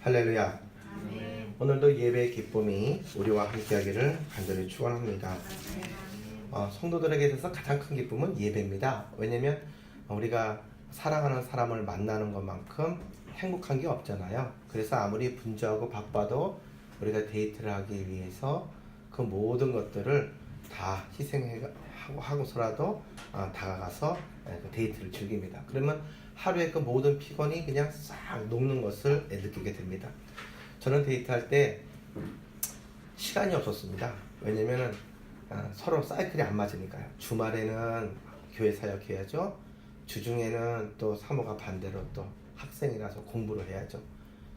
할렐루야. 아멘. 오늘도 예배의 기쁨이 우리와 함께하기를 간절히 축원합니다. 성도들에게 있어서 가장 큰 기쁨은 예배입니다. 왜냐면 우리가 사랑하는 사람을 만나는 것만큼 행복한 게 없잖아요. 그래서 아무리 분주하고 바빠도 우리가 데이트를 하기 위해서 그 모든 것들을 다 희생하고서라도 다가가서 그 데이트를 즐깁니다. 그러면 하루에 그 모든 피곤이 그냥 싹 녹는 것을 느끼게 됩니다. 저는 데이트할 때 시간이 없었습니다. 왜냐면은 서로 사이클이 안 맞으니까요. 주말에는 교회 사역해야죠. 주중에는 또 사모가 반대로 또 학생이라서 공부를 해야죠.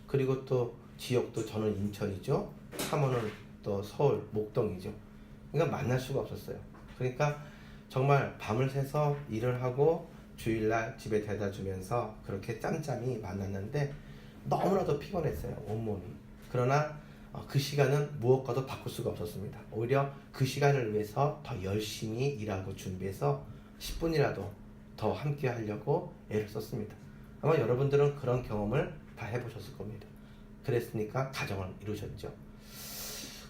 그리고 또 지역도 저는 인천이죠. 사모는 또 서울 목동이죠. 그러니까 만날 수가 없었어요. 그러니까 정말 밤을 새서 일을 하고 주일날 집에 데려다 주면서 그렇게 짬짬이 만났는데 너무나도 피곤했어요, 온몸이. 그러나 그 시간은 무엇과도 바꿀 수가 없었습니다. 오히려 그 시간을 위해서 더 열심히 일하고 준비해서 10분이라도 더 함께 하려고 애를 썼습니다. 아마 여러분들은 그런 경험을 다 해보셨을 겁니다. 그랬으니까 가정을 이루셨죠.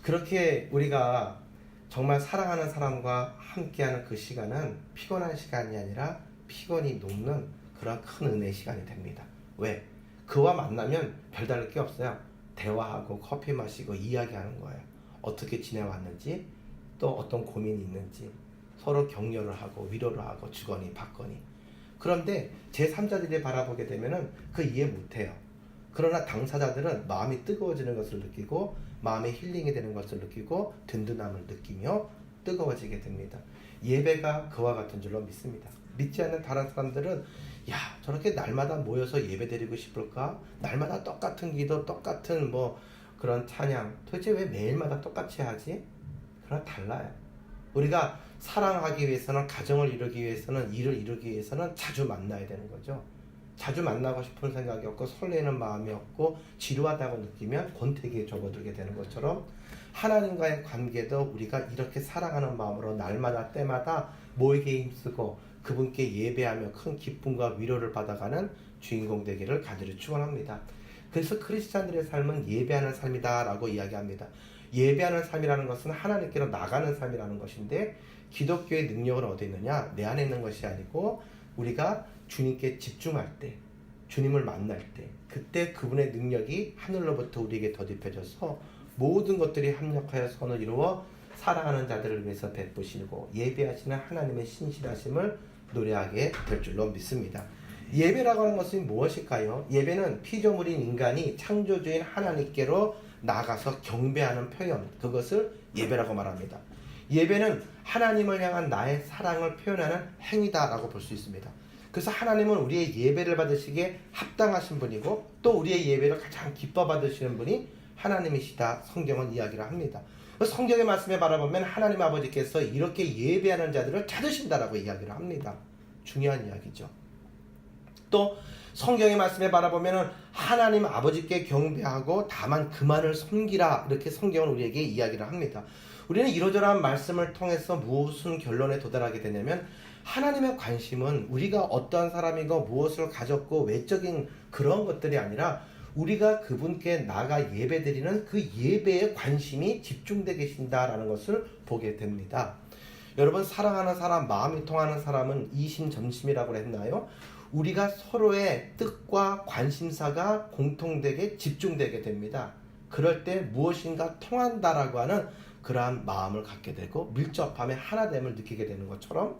그렇게 우리가 정말 사랑하는 사람과 함께하는 그 시간은 피곤한 시간이 아니라 피곤이 녹는 그런 큰 은혜의 시간이 됩니다. 왜? 그와 만나면 별다를 게 없어요. 대화하고 커피 마시고 이야기하는 거예요. 어떻게 지내왔는지, 또 어떤 고민이 있는지 서로 격려를 하고 위로를 하고 주거니 받거니. 그런데 제3자들이 바라보게 되면은 그 이해 못해요. 그러나 당사자들은 마음이 뜨거워지는 것을 느끼고 마음의 힐링이 되는 것을 느끼고 든든함을 느끼며 뜨거워지게 됩니다. 예배가 그와 같은 줄로 믿습니다. 믿지 않는 다른 사람들은 야, 저렇게 날마다 모여서 예배 드리고 싶을까? 날마다 똑같은 기도, 똑같은 그런 찬양, 도대체 왜 매일마다 똑같이 하지? 그러나 달라요. 우리가 사랑하기 위해서는, 가정을 이루기 위해서는, 일을 이루기 위해서는 자주 만나야 되는 거죠. 자주 만나고 싶은 생각이 없고 설레는 마음이 없고 지루하다고 느끼면 권태기에 접어들게 되는 것처럼 하나님과의 관계도 우리가 이렇게 사랑하는 마음으로 날마다 때마다 모이게 힘쓰고 그분께 예배하며 큰 기쁨과 위로를 받아가는 주인공 되기를 간절히 축원합니다. 그래서 크리스찬들의 삶은 예배하는 삶이다 라고 이야기합니다. 예배하는 삶이라는 것은 하나님께로 나가는 삶이라는 것인데, 기독교의 능력은 어디 있느냐? 내 안에 있는 것이 아니고 우리가 주님께 집중할 때, 주님을 만날 때, 그때 그분의 능력이 하늘로부터 우리에게 더딥혀져서 모든 것들이 합력하여 선을 이루어 사랑하는 자들을 위해서 베푸시고 예배하시는 하나님의 신실하심을 노래하게 될 줄로 믿습니다. 예배라고 하는 것은 무엇일까요? 예배는 피조물인 인간이 창조주인 하나님께로 나가서 경배하는 표현, 그것을 예배라고 말합니다. 예배는 하나님을 향한 나의 사랑을 표현하는 행위다라고 볼 수 있습니다. 그래서 하나님은 우리의 예배를 받으시기에 합당하신 분이고 또 우리의 예배를 가장 기뻐 받으시는 분이 하나님이시다, 성경은 이야기를 합니다. 성경의 말씀에 바라보면 하나님 아버지께서 이렇게 예배하는 자들을 찾으신다라고 이야기를 합니다. 중요한 이야기죠. 또 성경의 말씀에 바라보면 하나님 아버지께 경배하고 다만 그만을 섬기라, 이렇게 성경은 우리에게 이야기를 합니다. 우리는 이러저러한 말씀을 통해서 무슨 결론에 도달하게 되냐면, 하나님의 관심은 우리가 어떠한 사람이고 무엇을 가졌고 외적인 그런 것들이 아니라 우리가 그분께 나가 예배드리는 그 예배에 관심이 집중되어 계신다라는 것을 보게 됩니다. 여러분, 사랑하는 사람, 마음이 통하는 사람은 이심전심이라고 했나요? 우리가 서로의 뜻과 관심사가 공통되게 집중되게 됩니다. 그럴 때 무엇인가 통한다라고 하는 그러한 마음을 갖게 되고 밀접함의 하나됨을 느끼게 되는 것처럼,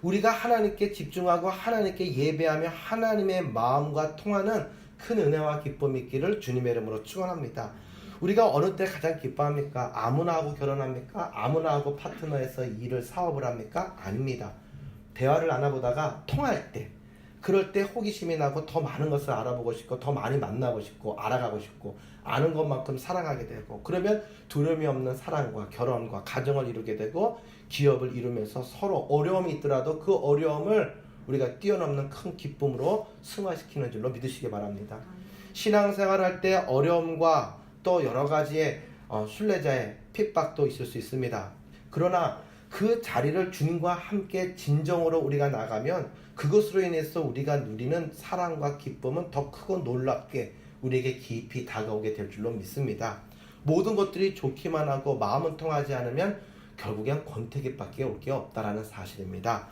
우리가 하나님께 집중하고 하나님께 예배하며 하나님의 마음과 통하는 큰 은혜와 기쁨이 있기를 주님의 이름으로 축원합니다. 우리가 어느 때 가장 기뻐합니까? 아무나 하고 결혼합니까? 아무나 하고 파트너에서 일을 사업을 합니까? 아닙니다. 대화를 나눠보다가 통할 때, 그럴 때 호기심이 나고 더 많은 것을 알아보고 싶고 더 많이 만나고 싶고 알아가고 싶고 아는 것만큼 사랑하게 되고, 그러면 두려움이 없는 사랑과 결혼과 가정을 이루게 되고 기업을 이루면서 서로 어려움이 있더라도 그 어려움을 우리가 뛰어넘는 큰 기쁨으로 승화시키는 줄로 믿으시기 바랍니다. 신앙생활할 때 어려움과 또 여러 가지의 순례자의 핍박도 있을 수 있습니다. 그러나 그 자리를 주님과 함께 진정으로 우리가 나가면 그것으로 인해서 우리가 누리는 사랑과 기쁨은 더 크고 놀랍게 우리에게 깊이 다가오게 될 줄로 믿습니다. 모든 것들이 좋기만 하고 마음은 통하지 않으면 결국엔 권태기밖에 올 게 없다라는 사실입니다.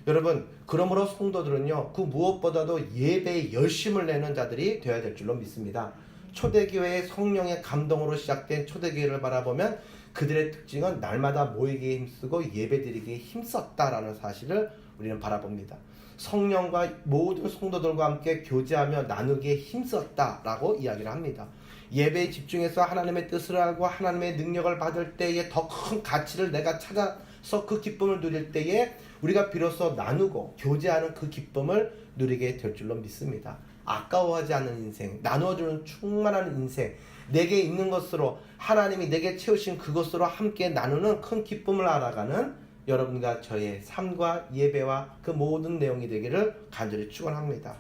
여러분, 그러므로 성도들은요, 그 무엇보다도 예배에 열심을 내는 자들이 되어야 될 줄로 믿습니다. 초대교회의 성령의 감동으로 시작된 초대교회를 바라보면 그들의 특징은 날마다 모이기에 힘쓰고 예배드리기에 힘썼다라는 사실을 우리는 바라봅니다. 성령과 모든 성도들과 함께 교제하며 나누기에 힘썼다라고 이야기를 합니다. 예배에 집중해서 하나님의 뜻을 알고 하나님의 능력을 받을 때에 더 큰 가치를 내가 찾아서 그 기쁨을 누릴 때에 우리가 비로소 나누고 교제하는 그 기쁨을 누리게 될 줄로 믿습니다. 아까워하지 않는 인생, 나누어주는 충만한 인생, 내게 있는 것으로 하나님이 내게 채우신 그것으로 함께 나누는 큰 기쁨을 알아가는 여러분과 저의 삶과 예배와 그 모든 내용이 되기를 간절히 축원합니다.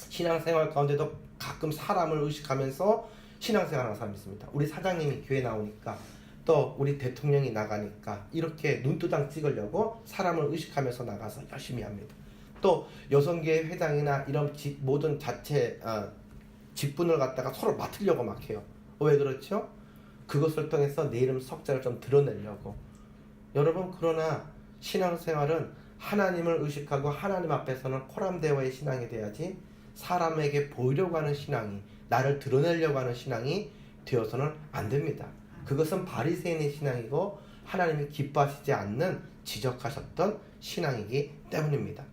신앙생활 가운데도 가끔 사람을 의식하면서 신앙생활하는 사람이 있습니다. 우리 사장님이 교회 나오니까, 또 우리 대통령이 나가니까 이렇게 눈두당 찍으려고 사람을 의식하면서 나가서 열심히 합니다. 또 여성계의 회장이나 이런 모든 자체 직분을 갖다가 서로 맡으려고 막 해요. 왜 그렇죠? 그것을 통해서 내 이름 석자를 좀 드러내려고. 여러분, 그러나 신앙생활은 하나님을 의식하고 하나님 앞에서는 코람대와의 신앙이 돼야지, 사람에게 보이려고 하는 신앙이, 나를 드러내려고 하는 신앙이 되어서는 안 됩니다. 그것은 바리새인의 신앙이고 하나님이 기뻐하시지 않는 지적하셨던 신앙이기 때문입니다.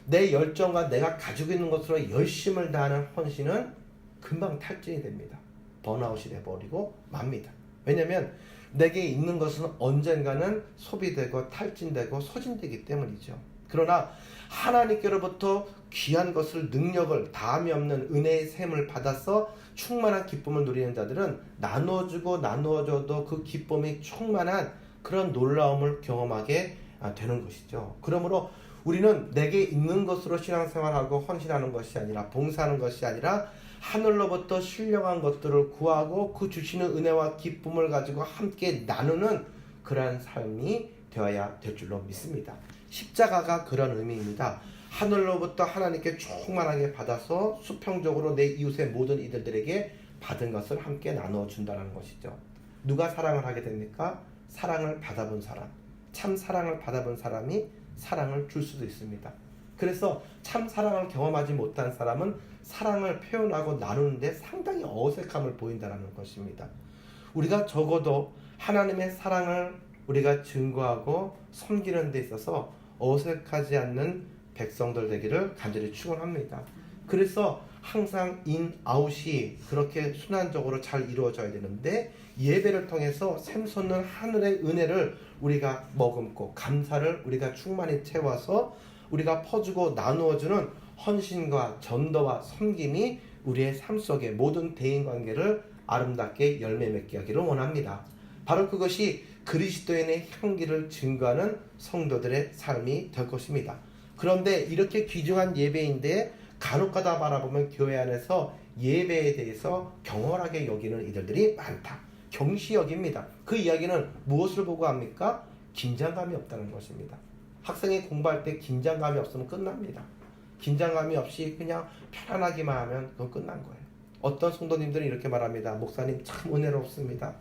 내 열정과 내가 가지고 있는 것으로 열심을 다하는 헌신은 금방 탈진이 됩니다. 번아웃이 돼버리고 맙니다. 왜냐하면 내게 있는 것은 언젠가는 소비되고 탈진되고 소진되기 때문이죠. 그러나 하나님께로부터 귀한 것을, 능력을, 다함이 없는 은혜의 샘을 받아서 충만한 기쁨을 누리는 자들은 나누어주고 나누어줘도 그 기쁨이 충만한 그런 놀라움을 경험하게 되는 것이죠. 그러므로 우리는 내게 있는 것으로 신앙생활하고 헌신하는 것이 아니라, 봉사하는 것이 아니라 하늘로부터 신령한 것들을 구하고 그 주시는 은혜와 기쁨을 가지고 함께 나누는 그러한 삶이 되어야 될 줄로 믿습니다. 십자가가 그런 의미입니다. 하늘로부터 하나님께 충만하게 받아서 수평적으로 내 이웃의 모든 이들에게 받은 것을 함께 나누어 준다는 것이죠. 누가 사랑을 하게 됩니까? 사랑을 받아본 사람. 참 사랑을 받아본 사람이 사랑을 줄 수도 있습니다. 그래서 참 사랑을 경험하지 못한 사람은 사랑을 표현하고 나누는데 상당히 어색함을 보인다는 것입니다. 우리가 적어도 하나님의 사랑을 우리가 증거하고 섬기는 데 있어서 어색하지 않는 백성들 되기를 간절히 축원합니다. 그래서 항상 인아웃이 그렇게 순환적으로 잘 이루어져야 되는데, 예배를 통해서 샘솟는 하늘의 은혜를 우리가 머금고 감사를 우리가 충만히 채워서 우리가 퍼주고 나누어주는 헌신과 전도와 섬김이 우리의 삶 속의 모든 대인관계를 아름답게 열매 맺게 하기를 원합니다. 바로 그것이 그리스도인의 향기를 증거하는 성도들의 삶이 될 것입니다. 그런데 이렇게 귀중한 예배인데 간혹가다 바라보면 교회 안에서 예배에 대해서 경홀하게 여기는 이들들이 많다. 경시 여깁니다. 그 이야기는 무엇을 보고 합니까? 긴장감이 없다는 것입니다. 학생이 공부할 때 긴장감이 없으면 끝납니다. 긴장감이 없이 그냥 편안하기만 하면 그건 끝난 거예요. 어떤 성도님들은 이렇게 말합니다. 목사님 참 은혜롭습니다.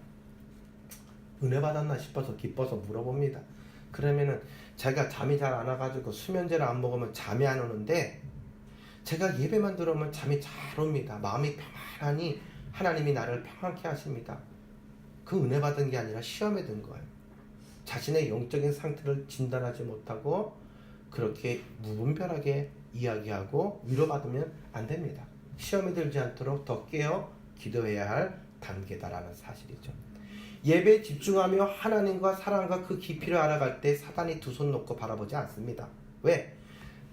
은혜 받았나 싶어서 기뻐서 물어봅니다. 그러면은 제가 잠이 잘 안 와가지고 수면제를 안 먹으면 잠이 안 오는데, 제가 예배만 들으면 잠이 잘 옵니다. 마음이 평안하니 하나님이 나를 평안케 하십니다. 그 은혜 받은 게 아니라 시험에 든 거예요. 자신의 영적인 상태를 진단하지 못하고 그렇게 무분별하게 이야기하고 위로받으면 안 됩니다. 시험에 들지 않도록 더 깨어 기도해야 할 단계다라는 사실이죠. 예배에 집중하며 하나님과 사랑과 그 깊이를 알아갈 때 사단이 두 손 놓고 바라보지 않습니다. 왜?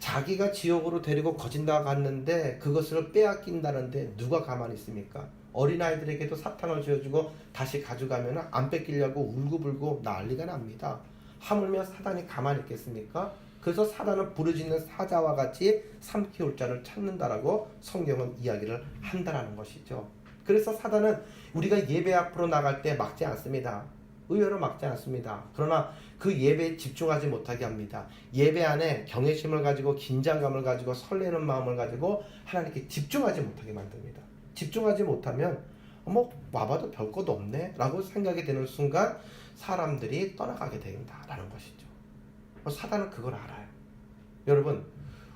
자기가 지옥으로 데리고 거진다 갔는데 그것을 빼앗긴다는데 누가 가만히 있습니까? 어린아이들에게도 사탕을 쥐어주고 다시 가져가면 안 뺏기려고 울고불고 난리가 납니다. 하물며 사단이 가만히 있겠습니까? 그래서 사단은 부르짖는 사자와 같이 삼키울 자를 찾는다라고 성경은 이야기를 한다라는 것이죠. 그래서 사단은 우리가 예배 앞으로 나갈 때 막지 않습니다. 의외로 막지 않습니다. 그러나 그 예배에 집중하지 못하게 합니다. 예배 안에 경외심을 가지고 긴장감을 가지고 설레는 마음을 가지고 하나님께 집중하지 못하게 만듭니다. 집중하지 못하면 뭐 와봐도 별 것도 없네 라고 생각이 되는 순간 사람들이 떠나가게 된다라는 것이죠. 사단은 그걸 알아요. 여러분,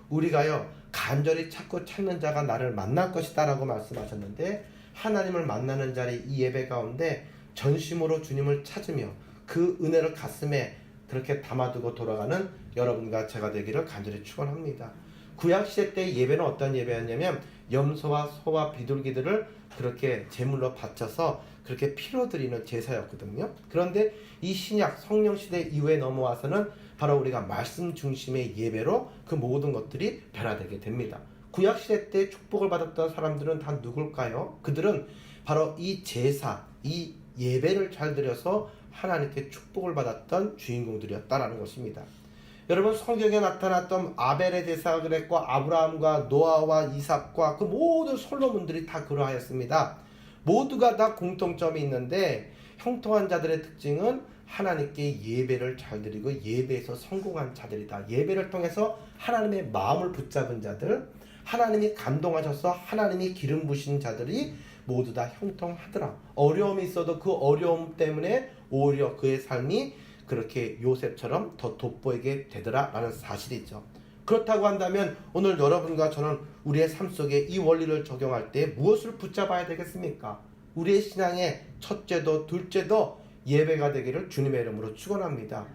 우리가요 간절히 찾는 자가 나를 만날 것이다 라고 말씀하셨는데, 하나님을 만나는 자리 이 예배 가운데 전심으로 주님을 찾으며 그 은혜를 가슴에 그렇게 담아두고 돌아가는 여러분과 제가 되기를 간절히 축원합니다. 구약시대 때 예배는 어떤 예배였냐면 염소와 소와 비둘기들을 그렇게 제물로 바쳐서 그렇게 피로 드리는 제사였거든요. 그런데 이 신약 성령시대 이후에 넘어와서는 바로 우리가 말씀 중심의 예배로 그 모든 것들이 변화되게 됩니다. 구약시대 때 축복을 받았던 사람들은 다 누굴까요? 그들은 바로 이 제사, 이 예배를 잘 드려서 하나님께 축복을 받았던 주인공들이었다라는 것입니다. 여러분, 성경에 나타났던 아벨의 제사가 그랬고, 아브라함과 노아와 이삭과 그 모든 솔로몬들이 다 그러하였습니다. 모두가 다 공통점이 있는데, 형통한 자들의 특징은 하나님께 예배를 잘 드리고 예배에서 성공한 자들이다. 예배를 통해서 하나님의 마음을 붙잡은 자들, 하나님이 감동하셔서 하나님이 기름 부신 자들이 모두 다 형통하더라. 어려움이 있어도 그 어려움 때문에 오히려 그의 삶이 그렇게 요셉처럼 더 돋보이게 되더라 라는 사실이죠. 그렇다고 한다면 오늘 여러분과 저는 우리의 삶 속에 이 원리를 적용할 때 무엇을 붙잡아야 되겠습니까? 우리의 신앙의 첫째도 둘째도 예배가 되기를 주님의 이름으로 축원합니다.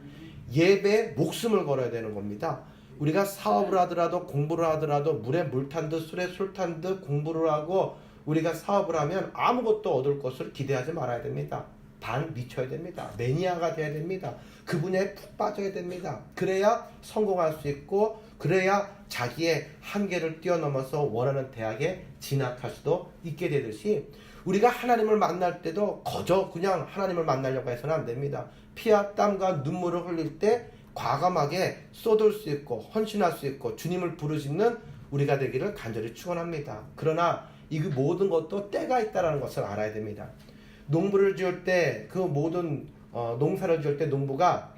예배에 목숨을 걸어야 되는 겁니다. 우리가 사업을 하더라도 공부를 하더라도 물에 물 탄 듯 술에 술 탄 듯 공부를 하고 우리가 사업을 하면 아무것도 얻을 것을 기대하지 말아야 됩니다. 반 미쳐야 됩니다. 매니아가 돼야 됩니다. 그 분야에 푹 빠져야 됩니다. 그래야 성공할 수 있고, 그래야 자기의 한계를 뛰어넘어서 원하는 대학에 진학할 수도 있게 되듯이, 우리가 하나님을 만날 때도 거저 그냥 하나님을 만나려고 해서는 안 됩니다. 피와 땀과 눈물을 흘릴 때 과감하게 쏟을 수 있고 헌신할 수 있고 주님을 부르짖는 우리가 되기를 간절히 축원합니다. 그러나 이 모든 것도 때가 있다는 것을 알아야 됩니다. 농부를 지을 때 그 모든 농사를 지을 때 농부가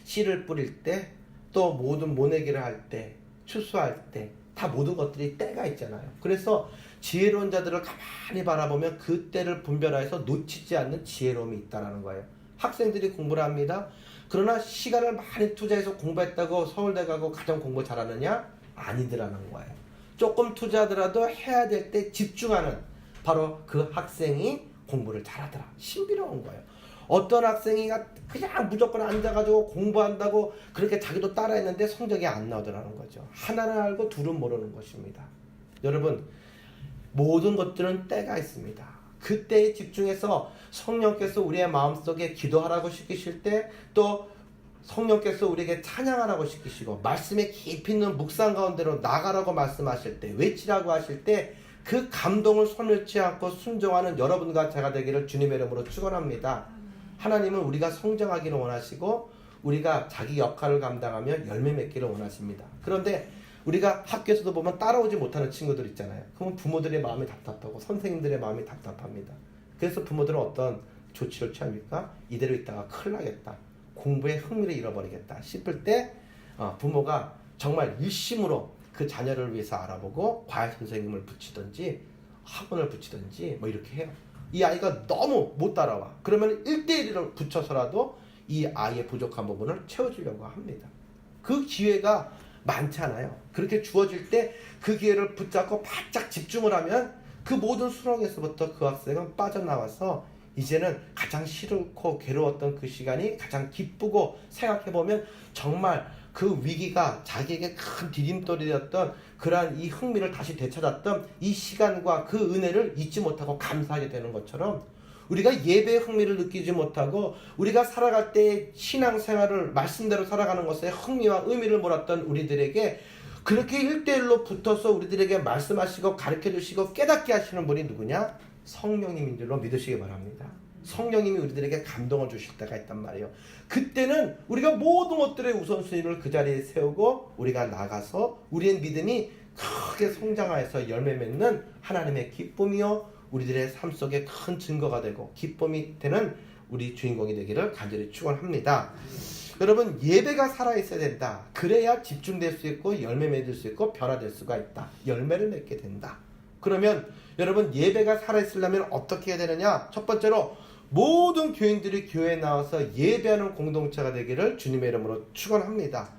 씨를 뿌릴 때, 또 모든 모내기를 할 때, 추수할 때 다 모든 것들이 때가 있잖아요. 그래서 지혜로운 자들을 가만히 바라보면 그 때를 분별해서 놓치지 않는 지혜로움이 있다는 거예요. 학생들이 공부를 합니다. 그러나 시간을 많이 투자해서 공부했다고 서울대 가고 가장 공부 잘하느냐? 아니더라는 거예요. 조금 투자하더라도 해야 될 때 집중하는 바로 그 학생이 공부를 잘하더라. 신비로운 거예요. 어떤 학생이 그냥 무조건 앉아가지고 공부한다고 그렇게 자기도 따라했는데 성적이 안 나오더라는 거죠. 하나는 알고 둘은 모르는 것입니다. 여러분, 모든 것들은 때가 있습니다. 그때에 집중해서 성령께서 우리의 마음속에 기도하라고 시키실 때, 또 성령께서 우리에게 찬양하라고 시키시고 말씀에 깊이 있는 묵상 가운데로 나가라고 말씀하실 때, 외치라고 하실 때 그 감동을 손놓지 않고 순종하는 여러분과 제가 되기를 주님의 이름으로 축원합니다. 하나님은 우리가 성장하기를 원하시고 우리가 자기 역할을 감당하며 열매 맺기를 원하십니다. 그런데 우리가 학교에서도 보면 따라오지 못하는 친구들 있잖아요. 그러면 부모들의 마음이 답답하고 선생님들의 마음이 답답합니다. 그래서 부모들은 어떤 조치를 취합니까? 이대로 있다가 큰일 나겠다, 공부에 흥미를 잃어버리겠다 싶을 때 부모가 정말 일심으로 그 자녀를 위해서 알아보고 과외 선생님을 붙이든지 학원을 붙이든지 뭐 이렇게 해요. 이 아이가 너무 못 따라와. 그러면 1대1을 붙여서라도 이 아이의 부족한 부분을 채워주려고 합니다. 그 기회가 많잖아요. 그렇게 주어질 때 그 기회를 붙잡고 바짝 집중을 하면 그 모든 수렁에서부터 그 학생은 빠져나와서 이제는 가장 싫고 괴로웠던 그 시간이 가장 기쁘고, 생각해보면 정말 그 위기가 자기에게 큰 디딤돌이 되었던 그러한 이 흥미를 다시 되찾았던 이 시간과 그 은혜를 잊지 못하고 감사하게 되는 것처럼, 우리가 예배의 흥미를 느끼지 못하고 우리가 살아갈 때 신앙생활을 말씀대로 살아가는 것에 흥미와 의미를 몰았던 우리들에게 그렇게 1대1로 붙어서 우리들에게 말씀하시고 가르쳐주시고 깨닫게 하시는 분이 누구냐? 성령님인 줄로 믿으시기 바랍니다. 성령님이 우리들에게 감동을 주실 때가 있단 말이에요. 그때는 우리가 모든 것들의 우선순위를 그 자리에 세우고 우리가 나가서 우리의 믿음이 크게 성장하여서 열매 맺는 하나님의 기쁨이요, 우리들의 삶 속에 큰 증거가 되고 기쁨이 되는 우리 주인공이 되기를 간절히 축원합니다. 여러분, 예배가 살아있어야 된다. 그래야 집중될 수 있고 열매 맺을 수 있고 변화될 수가 있다. 열매를 맺게 된다. 그러면 여러분 예배가 살아있으려면 어떻게 해야 되느냐? 첫 번째로 모든 교인들이 교회에 나와서 예배하는 공동체가 되기를 주님의 이름으로 축원합니다.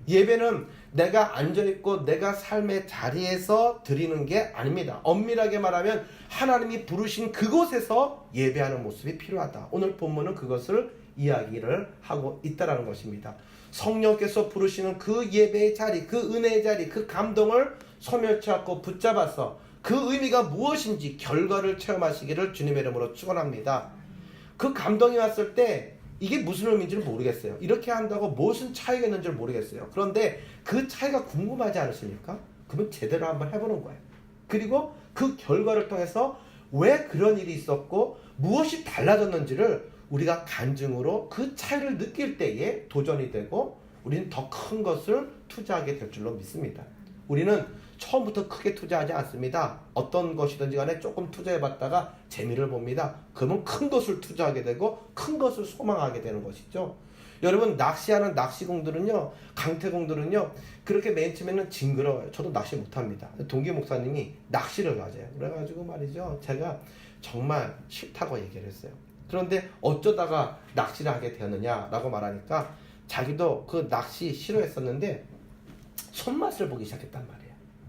예배는 내가 앉아있고 내가 삶의 자리에서 드리는 게 아닙니다. 엄밀하게 말하면 하나님이 부르신 그곳에서 예배하는 모습이 필요하다. 오늘 본문은 그것을 이야기를 하고 있다는 것입니다. 성령께서 부르시는 그 예배의 자리, 그 은혜의 자리, 그 감동을 소멸치 않고 붙잡아서 그 의미가 무엇인지 결과를 체험하시기를 주님의 이름으로 축원합니다. 그 감동이 왔을 때 이게 무슨 의미인지를 모르겠어요. 이렇게 한다고 무슨 차이가 있는지를 모르겠어요. 그런데 그 차이가 궁금하지 않으십니까? 그러면 제대로 한번 해보는 거예요. 그리고 그 결과를 통해서 왜 그런 일이 있었고 무엇이 달라졌는지를 우리가 간증으로 그 차이를 느낄 때에 도전이 되고 우리는 더 큰 것을 투자하게 될 줄로 믿습니다. 우리는 처음부터 크게 투자하지 않습니다. 어떤 것이든지 간에 조금 투자해봤다가 재미를 봅니다. 그러면 큰 것을 투자하게 되고 큰 것을 소망하게 되는 것이죠. 여러분 낚시하는 낚시공들은요, 강태공들은요, 그렇게 맨 처음에는 징그러워요. 저도 낚시 못합니다. 동기 목사님이 낚시를 가져요. 그래가지고 말이죠, 제가 정말 싫다고 얘기를 했어요. 그런데 어쩌다가 낚시를 하게 되었느냐라고 말하니까 자기도 그 낚시 싫어했었는데 손맛을 보기 시작했단 말이에요.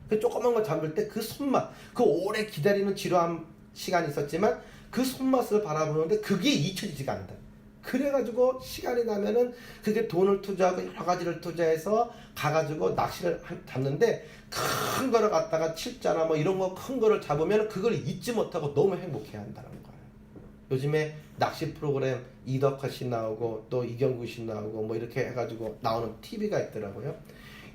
그 조그만 거 잡을 때 그 손맛, 그 오래 기다리는 지루한 시간이 있었지만 그 손맛을 바라보는데 그게 잊혀지지가 않는다. 그래가지고 시간이 나면은 그게 돈을 투자하고 여러 가지를 투자해서 가가지고 낚시를 잡는데 큰 거를 갖다가 칠자나 뭐 이런 거 큰 거를 잡으면 그걸 잊지 못하고 너무 행복해 한다는 거예요. 요즘에 낚시 프로그램 이덕화 씨 나오고 또 이경구 씨 나오고 뭐 이렇게 해가지고 나오는 TV가 있더라고요.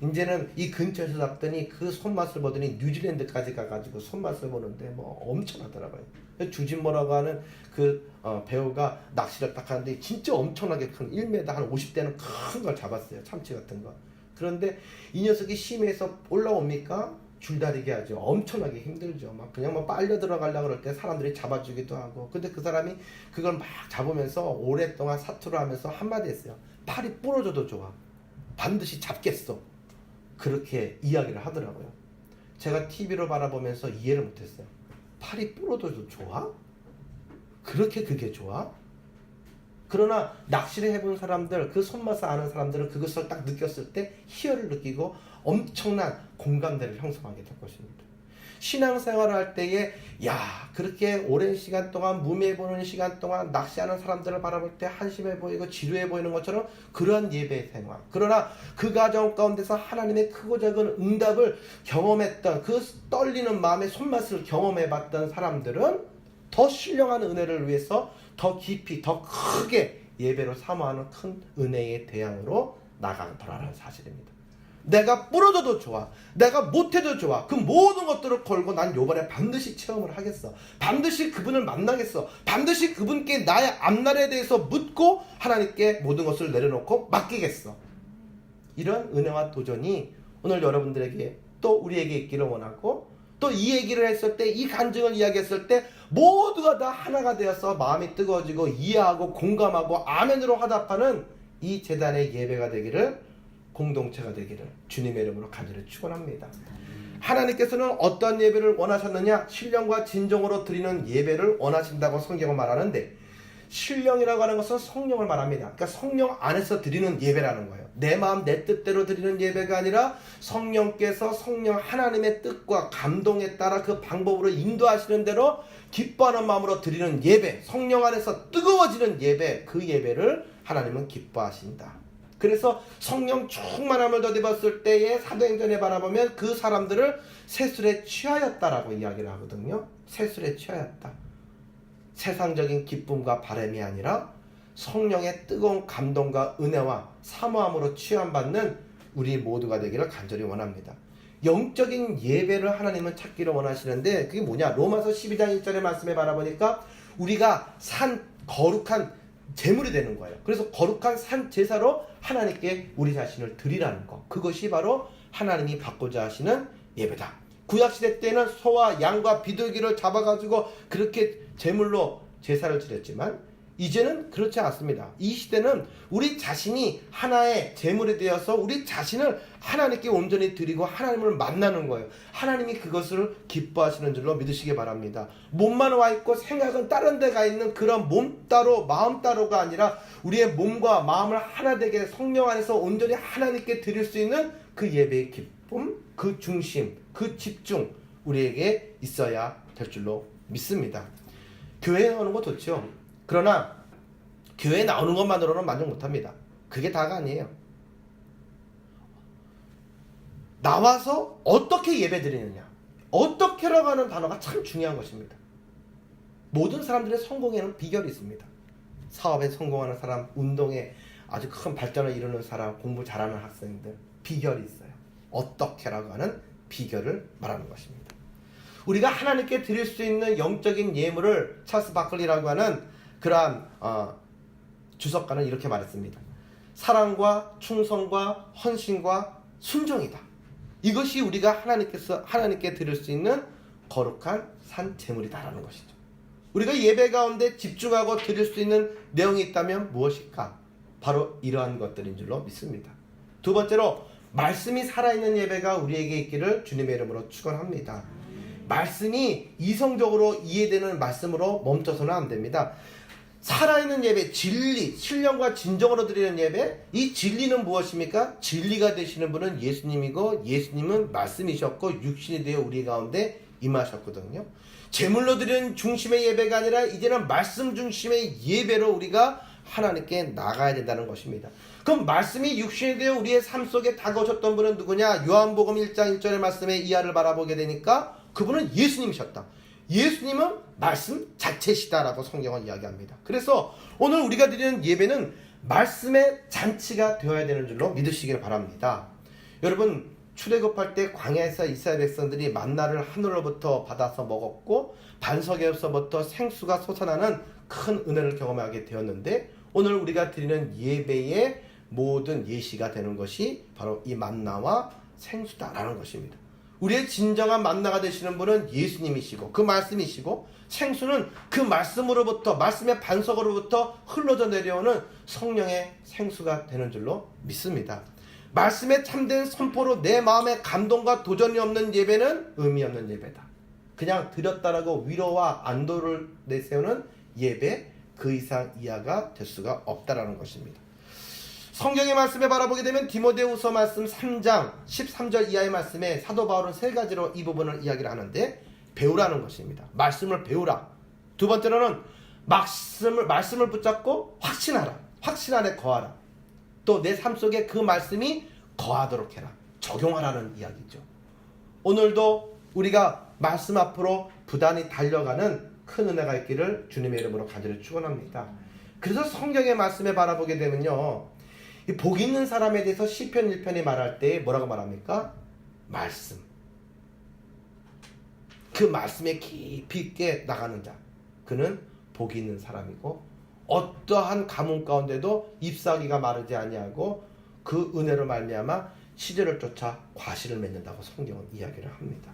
이제는 이 근처에서 잡더니 그 손맛을 보더니 뉴질랜드까지 가가지고 손맛을 보는데 뭐 엄청나더라고요. 주진모라고 하는 그 배우가 낚시를 딱 하는데 진짜 엄청나게 큰 1m 한 50대는 큰 걸 잡았어요. 참치 같은 거. 그런데 이 녀석이 심해서 올라옵니까? 줄다리기 하죠. 엄청나게 힘들죠. 막 그냥 뭐 빨려 들어가려고 그럴 때 사람들이 잡아주기도 하고. 근데 그 사람이 그걸 막 잡으면서 오랫동안 사투를 하면서 한마디 했어요. 팔이 부러져도 좋아. 반드시 잡겠어. 그렇게 이야기를 하더라고요. 제가 TV로 바라보면서 이해를 못했어요. 팔이 부러져도 좋아? 그렇게 그게 좋아? 그러나 낚시를 해본 사람들, 그 손맛을 아는 사람들은 그것을 딱 느꼈을 때 희열을 느끼고 엄청난 공감대를 형성하게 될 것입니다. 신앙생활을 할 때에 그렇게 오랜 시간 동안 무매해보는 시간 동안 낚시하는 사람들을 바라볼 때 한심해 보이고 지루해 보이는 것처럼 그러한 예배의 생활, 그러나 그 과정 가운데서 하나님의 크고 작은 응답을 경험했던 그 떨리는 마음의 손맛을 경험해봤던 사람들은 더 신령한 은혜를 위해서 더 깊이 더 크게 예배로 사모하는 큰 은혜의 대양으로 나가더라는 사실입니다. 내가 부러져도 좋아, 내가 못해도 좋아, 그 모든 것들을 걸고 난 요번에 반드시 체험을 하겠어, 반드시 그분을 만나겠어, 반드시 그분께 나의 앞날에 대해서 묻고 하나님께 모든 것을 내려놓고 맡기겠어. 이런 은혜와 도전이 오늘 여러분들에게 또 우리에게 있기를 원하고, 또 이 얘기를 했을 때, 이 간증을 이야기했을 때 모두가 다 하나가 되어서 마음이 뜨거워지고 이해하고 공감하고 아멘으로 화답하는 이 제단의 예배가 되기를, 공동체가 되기를 주님의 이름으로 간절히 축원합니다. 하나님께서는 어떤 예배를 원하셨느냐? 신령과 진정으로 드리는 예배를 원하신다고 성경은 말하는데, 신령이라고 하는 것은 성령을 말합니다. 그러니까 성령 안에서 드리는 예배라는 거예요. 내 마음 내 뜻대로 드리는 예배가 아니라 성령께서 성령 하나님의 뜻과 감동에 따라 그 방법으로 인도하시는 대로 기뻐하는 마음으로 드리는 예배, 성령 안에서 뜨거워지는 예배, 그 예배를 하나님은 기뻐하신다. 그래서 성령 충만함을 더입었을 때의 사도행전에 바라보면 그 사람들을 세술에 취하였다라고 이야기를 하거든요. 세술에 취하였다. 세상적인 기쁨과 바람이 아니라 성령의 뜨거운 감동과 은혜와 사모함으로 취함받는 우리 모두가 되기를 간절히 원합니다. 영적인 예배를 하나님은 찾기를 원하시는데 그게 뭐냐? 로마서 12장 1절의 말씀에 바라보니까 우리가 산 거룩한 제물이 되는 거예요. 그래서 거룩한 산 제사로 하나님께 우리 자신을 드리라는 것, 그것이 바로 하나님이 받고자 하시는 예배다. 구약시대 때는 소와 양과 비둘기를 잡아가지고 그렇게 제물로 제사를 드렸지만 이제는 그렇지 않습니다. 이 시대는 우리 자신이 하나의 제물이 되어서 우리 자신을 하나님께 온전히 드리고 하나님을 만나는 거예요. 하나님이 그것을 기뻐하시는 줄로 믿으시기 바랍니다. 몸만 와 있고 생각은 다른 데 가 있는 그런 몸 따로 마음 따로가 아니라 우리의 몸과 마음을 하나 되게 성령 안에서 온전히 하나님께 드릴 수 있는 그 예배의 기쁨, 그 중심, 그 집중 우리에게 있어야 될 줄로 믿습니다. 교회에 오는 거 좋죠. 그러나 교회에 나오는 것만으로는 만족 못합니다. 그게 다가 아니에요. 나와서 어떻게 예배드리느냐, 어떻게라고 하는 단어가 참 중요한 것입니다. 모든 사람들의 성공에는 비결이 있습니다. 사업에 성공하는 사람, 운동에 아주 큰 발전을 이루는 사람, 공부 잘하는 학생들, 비결이 있어요. 어떻게라고 하는 비결을 말하는 것입니다. 우리가 하나님께 드릴 수 있는 영적인 예물을 찰스 바클리라고 하는 그러한 주석가는 이렇게 말했습니다. 사랑과 충성과 헌신과 순종이다. 이것이 우리가 하나님께 드릴 수 있는 거룩한 산 제물이다라는 것이죠. 우리가 예배 가운데 집중하고 드릴 수 있는 내용이 있다면 무엇일까? 바로 이러한 것들인 줄로 믿습니다. 두 번째로 말씀이 살아있는 예배가 우리에게 있기를 주님의 이름으로 축원합니다. 말씀이 이성적으로 이해되는 말씀으로 멈춰서는 안 됩니다. 살아있는 예배, 진리, 신령과 진정으로 드리는 예배, 이 진리는 무엇입니까? 진리가 되시는 분은 예수님이고 예수님은 말씀이셨고 육신이 되어 우리 가운데 임하셨거든요. 제물로 드리는 중심의 예배가 아니라 이제는 말씀 중심의 예배로 우리가 하나님께 나가야 된다는 것입니다. 그럼 말씀이 육신이 되어 우리의 삶 속에 다가오셨던 분은 누구냐? 요한복음 1장 1절의 말씀에 이하를 바라보게 되니까 그분은 예수님이셨다. 예수님은 말씀 자체시다라고 성경은 이야기합니다. 그래서 오늘 우리가 드리는 예배는 말씀의 잔치가 되어야 되는 줄로 믿으시길 바랍니다. 여러분, 출애굽할 때 광야에서 이스라엘 백성들이 만나를 하늘로부터 받아서 먹었고 반석에서부터 생수가 솟아나는 큰 은혜를 경험하게 되었는데, 오늘 우리가 드리는 예배의 모든 예시가 되는 것이 바로 이 만나와 생수다라는 것입니다. 우리의 진정한 만나가 되시는 분은 예수님이시고 그 말씀이시고, 생수는 그 말씀으로부터, 말씀의 반석으로부터 흘러져 내려오는 성령의 생수가 되는 줄로 믿습니다. 말씀에 참된 선포로 내 마음에 감동과 도전이 없는 예배는 의미 없는 예배다. 그냥 드렸다라고 위로와 안도를 내세우는 예배, 그 이상 이하가 될 수가 없다라는 것입니다. 성경의 말씀에 바라보게 되면 디모데후서 말씀 3장 13절 이하의 말씀에 사도 바울은 세 가지로 이 부분을 이야기를 하는데, 배우라는 것입니다. 말씀을 배우라. 두 번째로는 말씀을 붙잡고 확신하라. 확신 안에 거하라. 또 내 삶 속에 그 말씀이 거하도록 해라. 적용하라는 이야기죠. 오늘도 우리가 말씀 앞으로 부단히 달려가는 큰 은혜가 있기를 주님의 이름으로 간절히 축원합니다. 그래서 성경의 말씀에 바라보게 되면요, 이 복 있는 사람에 대해서 시편 1편이 말할 때 뭐라고 말합니까? 말씀. 그 말씀에 깊이 있게 나가는 자, 그는 복이 있는 사람이고 어떠한 가뭄 가운데도 잎사귀가 마르지 아니하고 그 은혜로 말미암아 시절을 쫓아 과실을 맺는다고 성경은 이야기를 합니다.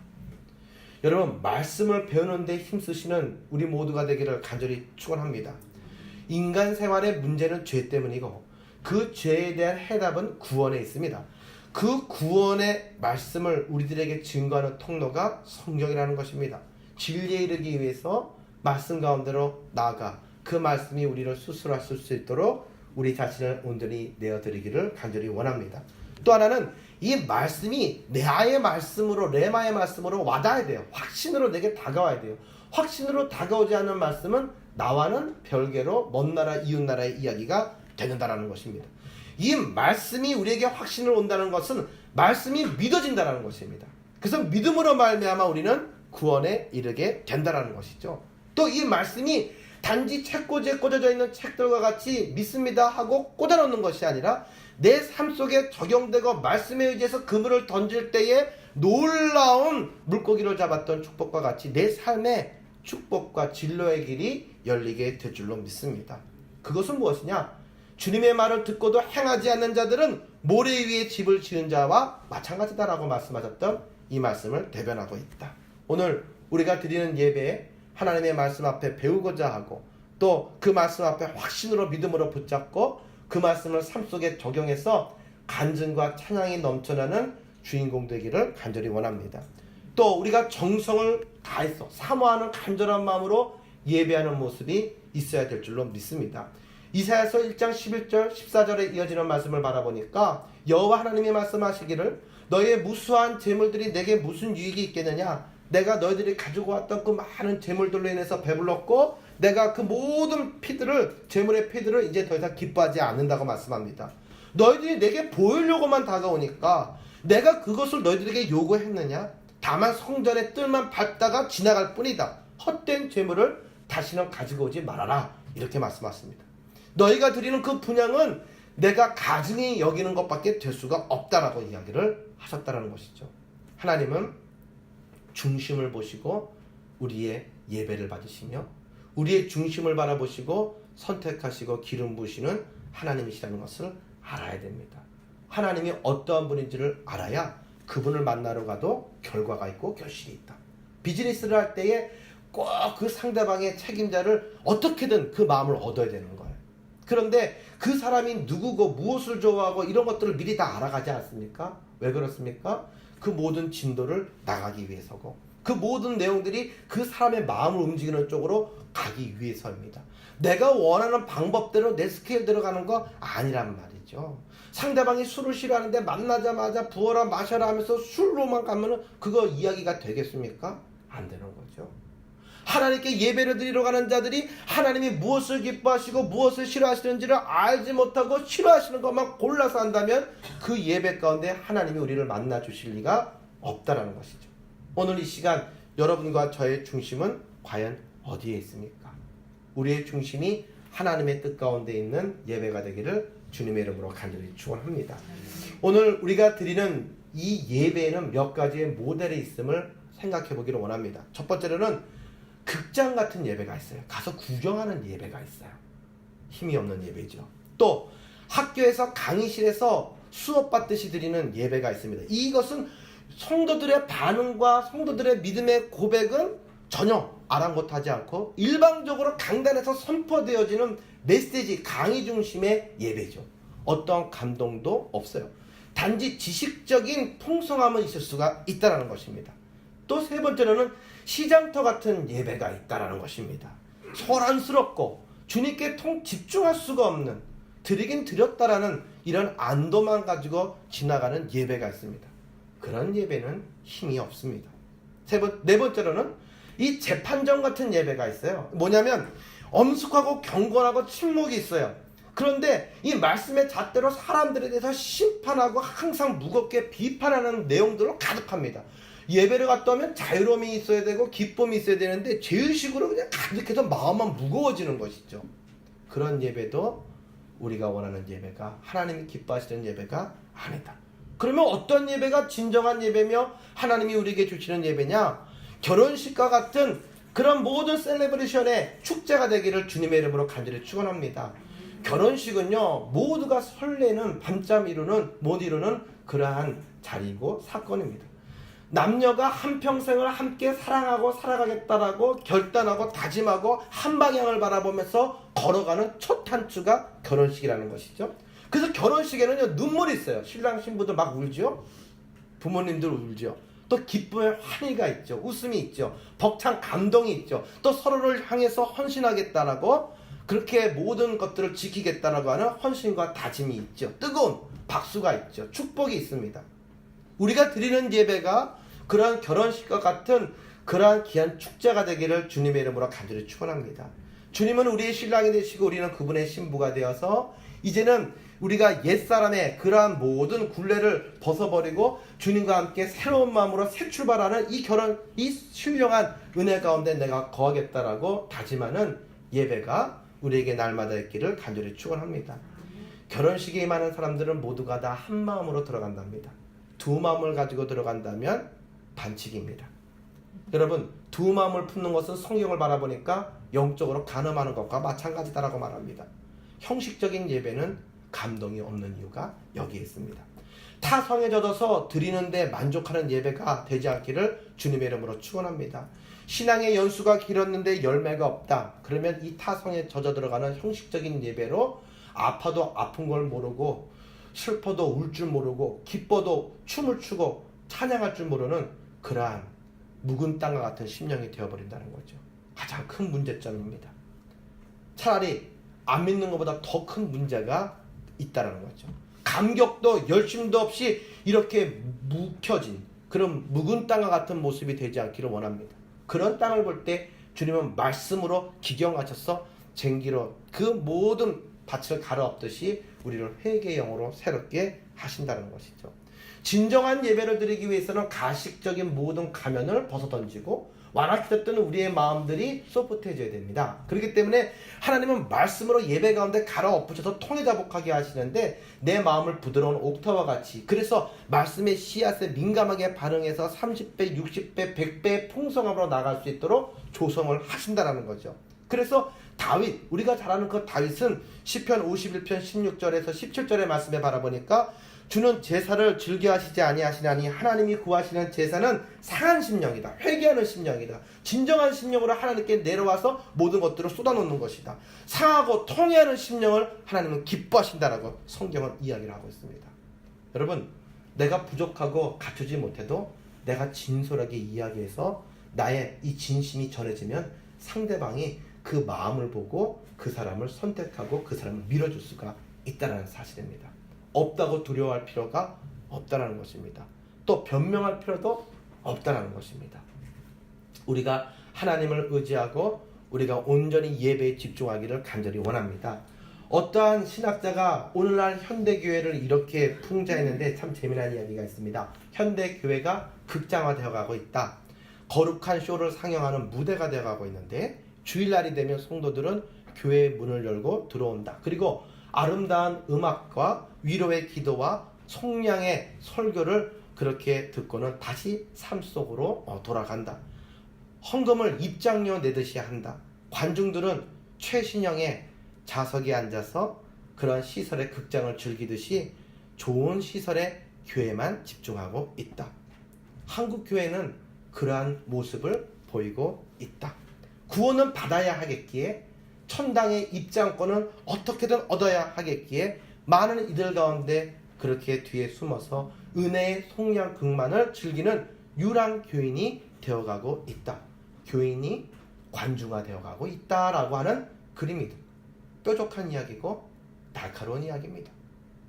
여러분, 말씀을 배우는 데 힘쓰시는 우리 모두가 되기를 간절히 축원합니다. 인간 생활의 문제는 죄 때문이고 그 죄에 대한 해답은 구원에 있습니다. 그 구원의 말씀을 우리들에게 증거하는 통로가 성경이라는 것입니다. 진리에 이르기 위해서 말씀 가운데로 나아가 그 말씀이 우리를 수술하실 수 있도록 우리 자신을 온전히 내어드리기를 간절히 원합니다. 또 하나는 이 말씀이 내아의 말씀으로, 레마의 말씀으로 와닿아야 돼요. 확신으로 내게 다가와야 돼요. 확신으로 다가오지 않는 말씀은 나와는 별개로 먼 나라 이웃 나라의 이야기가 되는다라는 것입니다. 이 말씀이 우리에게 확신을 온다는 것은 말씀이 믿어진다라는 것입니다. 그래서 믿음으로 말미암아 우리는 구원에 이르게 된다라는 것이죠. 또 이 말씀이 단지 책꽂이에 꽂아져 있는 책들과 같이 믿습니다 하고 꽂아놓는 것이 아니라 내 삶 속에 적용되고 말씀에 의지해서 그물을 던질 때에 놀라운 물고기를 잡았던 축복과 같이 내 삶에 축복과 진로의 길이 열리게 될 줄로 믿습니다. 그것은 무엇이냐? 주님의 말을 듣고도 행하지 않는 자들은 모래 위에 집을 지은 자와 마찬가지다라고 말씀하셨던 이 말씀을 대변하고 있다. 오늘 우리가 드리는 예배에 하나님의 말씀 앞에 배우고자 하고 또 그 말씀 앞에 확신으로 믿음으로 붙잡고 그 말씀을 삶 속에 적용해서 간증과 찬양이 넘쳐나는 주인공 되기를 간절히 원합니다. 또 우리가 정성을 다해서 사모하는 간절한 마음으로 예배하는 모습이 있어야 될 줄로 믿습니다. 이사야서 1장 11절 14절에 이어지는 말씀을 바라보니까 여호와 하나님이 말씀하시기를 너희의 무수한 재물들이 내게 무슨 유익이 있겠느냐, 내가 너희들이 가지고 왔던 그 많은 재물들로 인해서 배불렀고 내가 그 모든 피들을, 재물의 피들을 이제 더 이상 기뻐하지 않는다고 말씀합니다. 너희들이 내게 보이려고만 다가오니까 내가 그것을 너희들에게 요구했느냐, 다만 성전의 뜰만 밟다가 지나갈 뿐이다. 헛된 재물을 다시는 가지고 오지 말아라, 이렇게 말씀하십니다. 너희가 드리는 그 분향은 내가 가증히 여기는 것밖에 될 수가 없다라고 이야기를 하셨다는 것이죠. 하나님은 중심을 보시고 우리의 예배를 받으시며 우리의 중심을 바라보시고 선택하시고 기름 부으시는 하나님이시라는 것을 알아야 됩니다. 하나님이 어떠한 분인지를 알아야 그분을 만나러 가도 결과가 있고 결실이 있다. 비즈니스를 할 때에 꼭 그 상대방의 책임자를 어떻게든 그 마음을 얻어야 되는 거예요. 그런데 그 사람이 누구고 무엇을 좋아하고 이런 것들을 미리 다 알아가지 않습니까? 왜 그렇습니까? 그 모든 진도를 나가기 위해서고 그 모든 내용들이 그 사람의 마음을 움직이는 쪽으로 가기 위해서입니다. 내가 원하는 방법대로 내 스케일대로 가는 거 아니란 말이죠. 상대방이 술을 싫어하는데 만나자마자 부어라 마셔라 하면서 술로만 가면은 그거 이야기가 되겠습니까? 안 되는 거죠. 하나님께 예배를 드리러 가는 자들이 하나님이 무엇을 기뻐하시고 무엇을 싫어하시는지를 알지 못하고 싫어하시는 것만 골라서 한다면 그 예배 가운데 하나님이 우리를 만나 주실 리가 없다라는 것이죠. 오늘 이 시간 여러분과 저의 중심은 과연 어디에 있습니까? 우리의 중심이 하나님의 뜻 가운데 있는 예배가 되기를 주님의 이름으로 간절히 축원합니다. 오늘 우리가 드리는 이 예배에는 몇 가지의 모델이 있음을 생각해 보기를 원합니다. 첫 번째로는 극장 같은 예배가 있어요. 가서 구경하는 예배가 있어요. 힘이 없는 예배죠. 또 학교에서 강의실에서 수업 받듯이 드리는 예배가 있습니다. 이것은 성도들의 반응과 성도들의 믿음의 고백은 전혀 아랑곳하지 않고 일방적으로 강단에서 선포되어지는 메시지, 강의 중심의 예배죠. 어떠한 감동도 없어요. 단지 지식적인 풍성함은 있을 수가 있다는 것입니다. 또 세 번째로는 시장터 같은 예배가 있다는 것입니다. 소란스럽고 주님께 집중할 수가 없는, 드리긴 드렸다라는 이런 안도만 가지고 지나가는 예배가 있습니다. 그런 예배는 힘이 없습니다. 네 번째로는 이 재판정 같은 예배가 있어요. 뭐냐면 엄숙하고 경건하고 침묵이 있어요. 그런데 이 말씀의 잣대로 사람들에 대해서 심판하고 항상 무겁게 비판하는 내용들로 가득합니다. 예배를 갔다 오면 자유로움이 있어야 되고 기쁨이 있어야 되는데 죄의식으로 그냥 가득해서 마음만 무거워지는 것이죠. 그런 예배도 우리가 원하는 예배가, 하나님이 기뻐하시는 예배가 아니다. 그러면 어떤 예배가 진정한 예배며 하나님이 우리에게 주시는 예배냐? 결혼식과 같은 그런 모든 셀레브레이션의 축제가 되기를 주님의 이름으로 간절히 축원합니다. 결혼식은요, 모두가 설레는, 밤잠 못 이루는 그러한 자리이고 사건입니다. 남녀가 한평생을 함께 사랑하고 살아가겠다라고 결단하고 다짐하고 한 방향을 바라보면서 걸어가는 첫 한 주가 결혼식이라는 것이죠. 그래서 결혼식에는요, 눈물이 있어요. 신랑 신부들 막 울죠. 부모님들 울죠. 또 기쁨의 환희가 있죠. 웃음이 있죠. 벅찬 감동이 있죠. 또 서로를 향해서 헌신하겠다라고, 그렇게 모든 것들을 지키겠다라고 하는 헌신과 다짐이 있죠. 뜨거운 박수가 있죠. 축복이 있습니다. 우리가 드리는 예배가 그러한 결혼식과 같은 그러한 귀한 축제가 되기를 주님의 이름으로 간절히 축원합니다. 주님은 우리의 신랑이 되시고 우리는 그분의 신부가 되어서 이제는 우리가 옛사람의 그러한 모든 굴레를 벗어버리고 주님과 함께 새로운 마음으로 새 출발하는 이 결혼, 이 신령한 은혜 가운데 내가 거하겠다라고 다짐하는 예배가 우리에게 날마다 있기를 간절히 축원합니다. 결혼식에 임하는 사람들은 모두가 다 한 마음으로 들어간답니다. 두 마음을 가지고 들어간다면 반칙입니다. 여러분, 두 마음을 품는 것은 성경을 바라보니까 영적으로 간음하는 것과 마찬가지다라고 말합니다. 형식적인 예배는 감동이 없는 이유가 여기에 있습니다. 타성에 젖어서 드리는데 만족하는 예배가 되지 않기를 주님의 이름으로 축원합니다. 신앙의 연수가 길었는데 열매가 없다. 그러면 이 타성에 젖어 들어가는 형식적인 예배로 아파도 아픈 걸 모르고 슬퍼도 울 줄 모르고 기뻐도 춤을 추고 찬양할 줄 모르는 그러한 묵은 땅과 같은 심령이 되어버린다는 거죠. 가장 큰 문제점입니다. 차라리 안 믿는 것보다 더 큰 문제가 있다는 거죠. 감격도 열심도 없이 이렇게 묵혀진 그런 묵은 땅과 같은 모습이 되지 않기를 원합니다. 그런 땅을 볼 때 주님은 말씀으로 기경하셔서 쟁기로 그 모든 밭을 갈아엎듯이 우리를 회개의 영으로 새롭게 하신다는 것이죠. 진정한 예배를 드리기 위해서는 가식적인 모든 가면을 벗어던지고 완악해졌던 우리의 마음들이 소프트해져야 됩니다. 그렇기 때문에 하나님은 말씀으로 예배 가운데 갈아엎으셔서 통해자복하게 하시는데 내 마음을 부드러운 옥타와 같이, 그래서 말씀의 씨앗에 민감하게 반응해서 30배, 60배, 100배의 풍성함으로 나갈 수 있도록 조성을 하신다는 거죠. 그래서 다윗, 우리가 잘 아는 그 다윗은 시편 51편 16절에서 17절의 말씀에 바라보니까 주는 제사를 즐겨하시지 아니하시나니 하나님이 구하시는 제사는 상한 심령이다. 회개하는 심령이다. 진정한 심령으로 하나님께 내려와서 모든 것들을 쏟아놓는 것이다. 상하고 통회하는 심령을 하나님은 기뻐하신다라고 성경은 이야기를 하고 있습니다. 여러분, 내가 부족하고 갖추지 못해도 내가 진솔하게 이야기해서 나의 이 진심이 전해지면 상대방이 그 마음을 보고 그 사람을 선택하고 그 사람을 밀어줄 수가 있다는 사실입니다. 없다고 두려워할 필요가 없다는 것입니다. 또 변명할 필요도 없다는 것입니다. 우리가 하나님을 의지하고 우리가 온전히 예배에 집중하기를 간절히 원합니다. 어떠한 신학자가 오늘날 현대교회를 이렇게 풍자했는데 참 재미난 이야기가 있습니다. 현대교회가 극장화되어 가고 있다. 거룩한 쇼를 상영하는 무대가 되어 가고 있는데 주일날이 되면 성도들은 교회의 문을 열고 들어온다. 그리고 아름다운 음악과 위로의 기도와 속량의 설교를 그렇게 듣고는 다시 삶 속으로 돌아간다. 헌금을 입장료 내듯이 한다. 관중들은 최신형의 좌석에 앉아서 그런 시설의 극장을 즐기듯이 좋은 시설의 교회만 집중하고 있다. 한국 교회는 그러한 모습을 보이고 있다. 구원은 받아야 하겠기에 천당의 입장권은 어떻게든 얻어야 하겠기에 많은 이들 가운데 그렇게 뒤에 숨어서 은혜의 속량 극만을 즐기는 유랑 교인이 되어가고 있다. 교인이 관중화 되어가고 있다라고 하는 그림이다. 뾰족한 이야기고 날카로운 이야기입니다.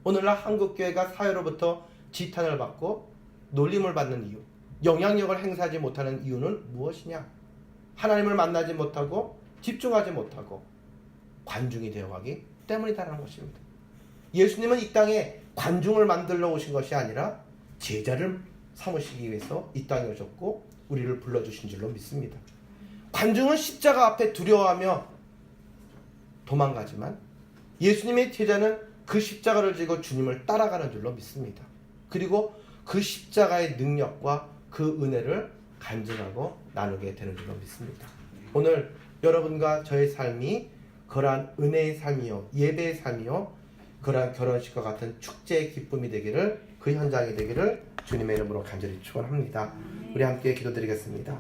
오늘날 한국교회가 사회로부터 지탄을 받고 놀림을 받는 이유, 영향력을 행사하지 못하는 이유는 무엇이냐? 하나님을 만나지 못하고 집중하지 못하고 관중이 되어가기 때문이라는 것입니다. 예수님은 이 땅에 관중을 만들러 오신 것이 아니라 제자를 삼으시기 위해서 이 땅에 오셨고 우리를 불러주신 줄로 믿습니다. 관중은 십자가 앞에 두려워하며 도망가지만 예수님의 제자는 그 십자가를 지고 주님을 따라가는 줄로 믿습니다. 그리고 그 십자가의 능력과 그 은혜를 간증하고 나누게 되는 줄로 믿습니다. 오늘 여러분과 저의 삶이 그러한 은혜의 삶이요, 예배의 삶이요, 그러한 결혼식과 같은 축제의 기쁨이 되기를, 그 현장이 되기를 주님의 이름으로 간절히 축원합니다. 우리 함께 기도드리겠습니다.